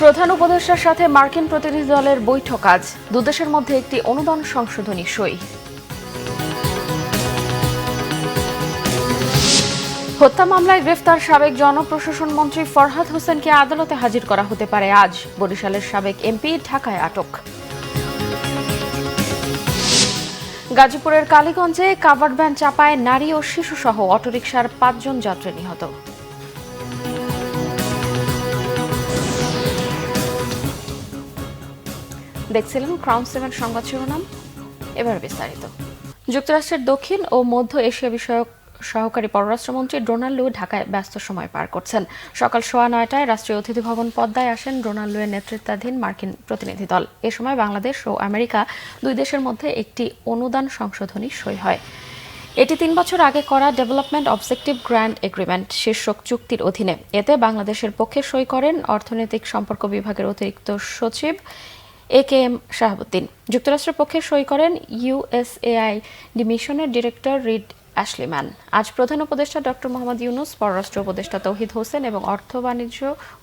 প্রধান উপদেষ্টার সাথে মার্কিন প্রতিনিধি দলের বৈঠক আজ। দুদেশের মধ্যে একটি অনুদান সংশোধনী সই। হত্যা মামলায় গ্রেফতার সাবেক জনপ্রশাসন মন্ত্রী ফরহাদ হোসেনকে আদালতে হাজির করা হতে পারে আজ। বরিশালের সাবেক এমপি ঢাকায় আটক। গাজীপুরের কালীগঞ্জে কাভার্ড ভ্যান চাপায় নারী ও শিশুসহ অটোরিকশার ৫ জন যাত্রী নিহত। দেখছিলেন ক্রাউন 7 সংবাদ শিরোনাম, এবার বিস্তারিত। যুক্তরাষ্ট্রের দক্ষিণ ও মধ্য এশিয়া বিষয়ক সহকারী পররাষ্ট্রমন্ত্রী ডোনাল্ড লু ঢাকায় ব্যস্ত সময় পার করছেন। সকাল 9:15টায় রাষ্ট্রীয় অতিথি ভবন পদ্মায় আসেন ডোনাল্ড লুয়ের নেতৃত্বাধীন মার্কিন প্রতিনিধি দল। এ সময় বাংলাদেশ ও আমেরিকা দুই দেশের মধ্যে একটি অনুদান সংশোধনী সই হয়। এটি 3 বছর আগে করা ডেভেলপমেন্ট অবজেক্টিভ গ্র্যান্ড এগ্রিমেন্ট শীর্ষক চুক্তির অধীনে। এতে বাংলাদেশের পক্ষে সই করেন অর্থনৈতিক সম্পর্ক বিভাগের অতিরিক্ত সচিব AKM শাহাবুদ্দিন। যুক্তরাষ্ট্রের পক্ষে সই করেন USAID মিশনের ডিরেক্টর রিড অ্যাশলিম্যান। আজ প্রধান উপদেষ্টা ডক্টর মোহাম্মদ ইউনুস, পররাষ্ট্র উপদেষ্টা তৌহিদ হোসেন এবং অর্থ বাণিজ্য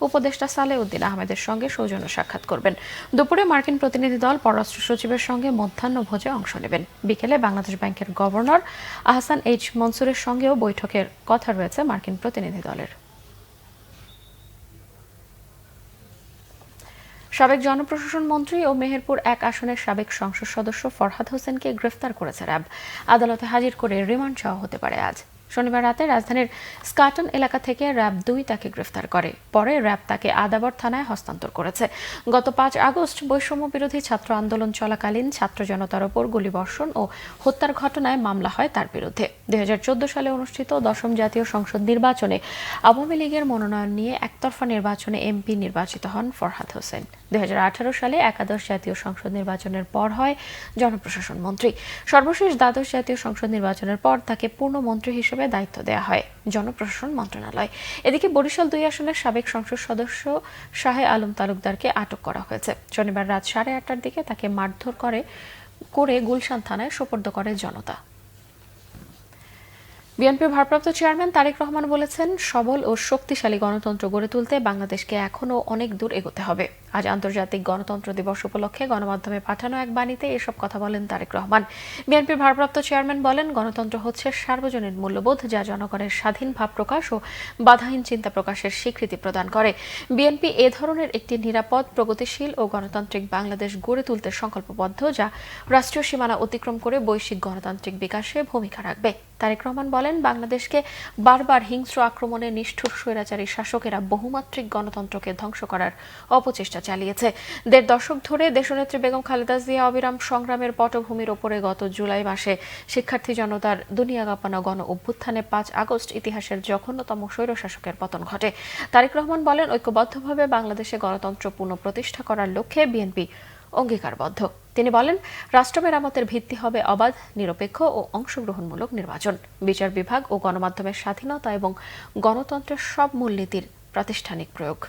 উপদেষ্টা সালেউদ্দিন আহমেদের সঙ্গে সৌজন্য সাক্ষাৎ করবেন। দুপুরে মার্কিন প্রতিনিধি দল পররাষ্ট্র সচিবের সঙ্গে মধ্যাহ্নভোজে অংশ নেবেন। বিকেলে বাংলাদেশ ব্যাংকের গভর্নর আহসান এইচ মনসুরের সঙ্গেও বৈঠকের কথা রয়েছে মার্কিন প্রতিনিধি দলের। সাবেক জনপ্রশাসন মন্ত্রী ও মেহেরপুর 1 আসনের সাবেক সংসদ সদস্য ফরহাদ হোসেনকে গ্রেফতার করেছে র্যাব। আদালতে হাজির করে রিমান্ড চাওয়া হতে পারে আজ। শনিবার রাতে রাজধানীর স্কাটন এলাকা থেকে র্যাব 2 তাকে গ্রেফতার করে। পরে র্যাব তাকে আদাবর থানায় হস্তান্তর করেছে। গত 5 আগস্ট বৈষম্য বিরোধী ছাত্র আন্দোলন চলাকালীন ছাত্র জনতার ওপর গুলিবর্ষণ ও হত্যার ঘটনায় মামলা হয় তার বিরুদ্ধে। 2014 সালে অনুষ্ঠিত 10ম জাতীয় সংসদ নির্বাচনে আওয়ামী লীগের মনোনয়ন নিয়ে একতরফা নির্বাচনে এমপি নির্বাচিত হন ফরহাদ হোসেন। 2018 সালে একাদশ জাতীয় সংসদ নির্বাচনের পর হয় জনপ্রশাসন মন্ত্রী। সর্বশেষ দ্বাদশ জাতীয় সংসদ নির্বাচনের পর তাকে পূর্ণমন্ত্রী হিসেবে দায়িত্ব দেওয়া হয় জনপ্রশাসন মন্ত্রণালয়। এদিকে বরিশাল 2 আসনের সাবেক সংসদ সদস্য শাহে আলম তালুকদারকে আটক করা হয়েছে। শনিবার রাত 8:30টার দিকে তাকে মারধর করে গুলশান থানায় সোপর্দ করে জনতা। বিএনপির ভারপ্রাপ্ত চেয়ারম্যান তারেক রহমান বলেছেন, সবল ও শক্তিশালী গণতন্ত্র গড়ে তুলতে বাংলাদেশকে এখনও অনেক দূর এগোতে হবে। আজ আন্তর্জাতিক গণতন্ত্র দিবস উপলক্ষে গণমাধ্যমে পাঠানো এক বাণীতে এসব কথা বলেন তারেক রহমান। বিএনপির ভারপ্রাপ্ত চেয়ারম্যান বলেন, গণতন্ত্র হচ্ছে সার্বজনীন মূল্যবোধ যা জনগণের স্বাধীন ভাব প্রকাশ ও বাধাহীন চিন্তা প্রকাশের স্বীকৃতি প্রদান করে। বিএনপি এ ধরনের একটি নিরাপদ, প্রগতিশীল ও গণতান্ত্রিক বাংলাদেশ গড়ে তুলতে সংকল্পবদ্ধ, যা রাষ্ট্রীয় সীমানা অতিক্রম করে বৈশ্বিক গণতান্ত্রিক বিকাশে ভূমিকা রাখবে। তারেক রহমান বলেন, বাংলাদেশকে বারবার হিংস্র আক্রমণে নিষ্ঠুর স্বৈরাচারী শাসকেরা বহুমাত্রিক গণতন্ত্রকে ধ্বংস করার অপচেষ্টা চালিয়েছে। 1.5 দশক ধরে দেশনেত্রী বেগম খালেদা জিয়া অবিরাম সংগ্রামের পটভূমির ওপরে গত জুলাই মাসে শিক্ষার্থী জনতার দুনিয়া কাঁপানো গণ অভ্যুত্থানে 5 আগস্ট ইতিহাসের জঘন্যতম স্বৈরশাসকের পতন ঘটে। তারেক রহমান বলেন, ঐক্যবদ্ধভাবে বাংলাদেশে গণতন্ত্র পুনঃপ্রতিষ্ঠা করার লক্ষ্যে বিএনপি অঙ্গীকারবদ্ধ। তিনি বলেন, রাষ্ট্র মেরামতের ভিত্তি হবে অবাধ, নিরপেক্ষ ও অংশগ্রহণমূলক নির্বাচন, বিচার বিভাগ ও গণমাধ্যমের স্বাধীনতা এবং গণতন্ত্রের সব মূলনীতির প্রাতিষ্ঠানিক প্রয়োগ।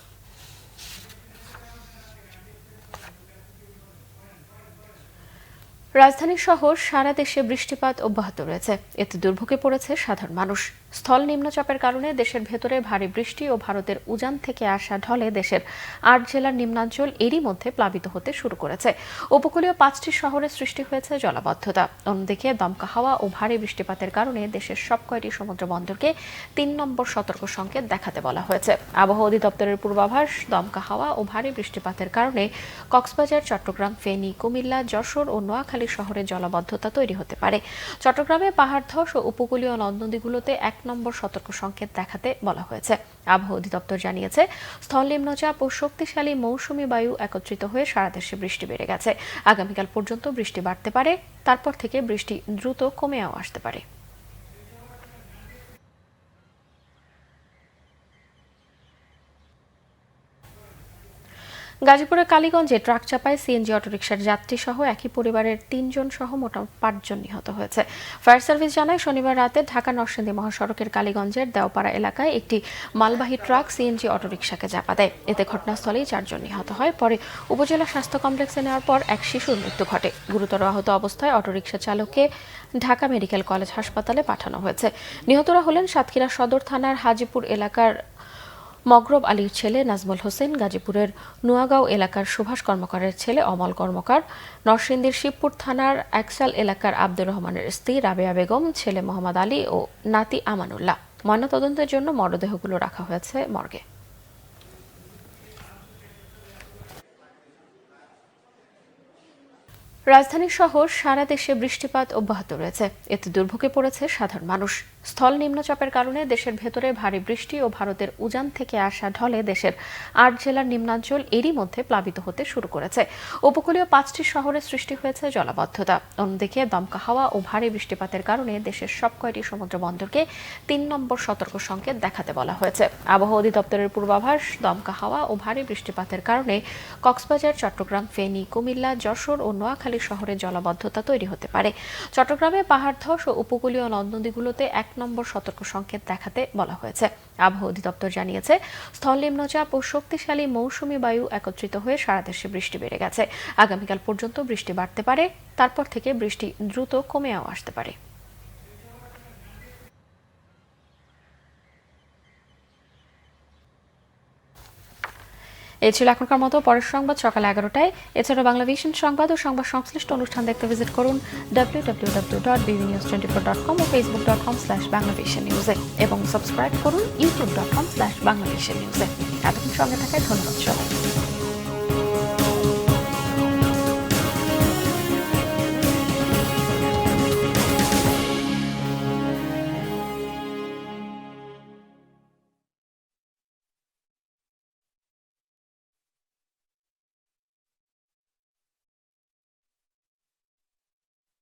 রাজধানী সহ সারা দেশে বৃষ্টিপাত অব্যাহত রয়েছে। এতে দুর্ভোগে পড়েছে সাধারণ মানুষ। স্থল নিম্নচাপের কারণে দেশের ভেতরে ভারী বৃষ্টি ও ভারতের উজান থেকে আসা ঢলে দেশের 8 জেলার নিম্নাঞ্চল এরই মধ্যে প্লাবিত হতে শুরু করেছে। উপকূলীয় 5টি শহরে সৃষ্টি হয়েছে জলাবদ্ধতা। অন্যদিকে দমকা হাওয়া ও ভারী বৃষ্টিপাতের কারণে দেশের সব কয়টি সমুদ্র বন্দরকে 3 নম্বর সতর্ক সংকেত দেখাতে বলা হয়েছে। আবহাওয়া অধিদপ্তরের পূর্বাভাস, দমকা হাওয়া ও ভারী বৃষ্টিপাতের কারণে কক্সবাজার, চট্টগ্রাম, ফেনী, কুমিল্লা, যশোর ও নোয়াখালী শহরে জলাবদ্ধতা তৈরি হতে পারে। চট্টগ্রামে পাহাড় ধস ও উপকূলীয় নদ-নদীগুলোতে 1 নম্বর সতর্ক সংকেত দেখাতে বলা হয়েছে। আবহাওয়া অধিদপ্তর জানিয়েছে, স্থল নিম্নচাপ ও শক্তিশালী মৌসুমী বায়ু একত্রিত হয়ে সারা দেশে বৃষ্টি বেড়ে গেছে। আগামীকাল পর্যন্ত বৃষ্টি বাড়তে পারে, তারপর থেকে বৃষ্টি দ্রুত কমেও আসতে পারে। গাজীপুরের কালীগঞ্জে ট্রাক চাপায় সিএনজি অটোরিকশার যাত্রী সহ একই পরিবারের 3 জন সহ মোট 5 জন নিহত হয়েছে। ফায়ার সার্ভিস জানায়, শনিবার রাতে ঢাকা নরসিংদী মহাসড়কের কালীগঞ্জের দেওপাড়া এলাকায় একটি মালবাহী ট্রাক সিএনজি অটোরিকশাকে চাপা দেয়। এতে ঘটনাস্থলেই 4 জন নিহত হয়। পরে উপজেলা স্বাস্থ্য কমপ্লেক্সে নেওয়ার পর এক শিশুর মৃত্যু ঘটে। গুরুতর আহত অবস্থায় অটোরিকশা চালককে ঢাকা মেডিকেল কলেজ হাসপাতালে পাঠানো হয়েছে। নিহতরা হলেন সাতক্ষীরা সদর থানার হাজিপুর এলাকার মগরব আলীর ছেলে নাজমুল হোসেন, গাজীপুরের নোয়াগাঁও এলাকার সুভাষ কর্মকারের ছেলে অমল কর্মকার, নরসিংদীর শিবপুর থানার একসাল এলাকার আব্দুর রহমানের স্ত্রী রাবেয়া বেগম, ছেলে মোহাম্মদ আলী ও নাতি আমানুল্লাহ। ময়নাতদন্তের জন্য মরদেহগুলো রাখা হয়েছে মর্গে। রাজধানী সহ সারা দেশে বৃষ্টিপাত অব্যাহত রয়েছে। এতে দুর্ভোগে পড়েছে সাধারণ মানুষ। স্থল নিম্নচাপের কারণে দেশের ভেতরে ভারী বৃষ্টি ও ভারতের উজান থেকে আসা ঢলে দেশের ৮ জেলার নিম্নাঞ্চল এরই মধ্যে প্লাবিত হতে শুরু করেছে। উপকূলীয় ৫টি শহরে সৃষ্টি হয়েছে জলাবদ্ধতা। অন্যদিকে দমকা হাওয়া ও ভারী বৃষ্টিপাতের কারণে দেশের সবকয়টি সমুদ্র বন্দরকে ৩ নম্বর সতর্ক সংকেত দেখাতে বলা হয়েছে। আবহাওয়া অধিদপ্তরের পূর্বাভাস, দমকা হাওয়া ও ভারী বৃষ্টিপাতের কারণে কক্সবাজার, চট্টগ্রাম, ফেনী, কুমিল্লা, যশোর ও নোয়াখালী শহরে জলাবদ্ধতা তৈরি হতে পারে। চট্টগ্রামে পাহাড় ধস ও উপকূলীয় নদ-নদীগুলোতে ১ নম্বর সতর্ক সংকেত দেখাতে বলা হয়েছে। আবহাওয়া অধিদপ্তর জানিয়েছে, স্থল নিম্নচাপ ও শক্তিশালী মৌসুমী বায়ু একত্রিত হয়ে সারা দেশে বৃষ্টি বেড়ে গেছে। আগামীকাল পর্যন্ত বৃষ্টি বাড়তে পারে, তারপর থেকে বৃষ্টি দ্রুত কমেও আসতে পারে। এই ছিল এখনকার মতো। পরের সংবাদ সকাল 11টায়। এছাড়া বাংলাভিশন সংবাদ ও সংবাদ সংশ্লিষ্ট অনুষ্ঠান দেখতে ভিজিট করুন www.bbnews24.com ও facebook.com/banglavisionnews এবং সাবস্ক্রাইব করুন youtube.com/banglavisionnews। এতক্ষণ সঙ্গে থাকায় ধন্যবাদ সবাই।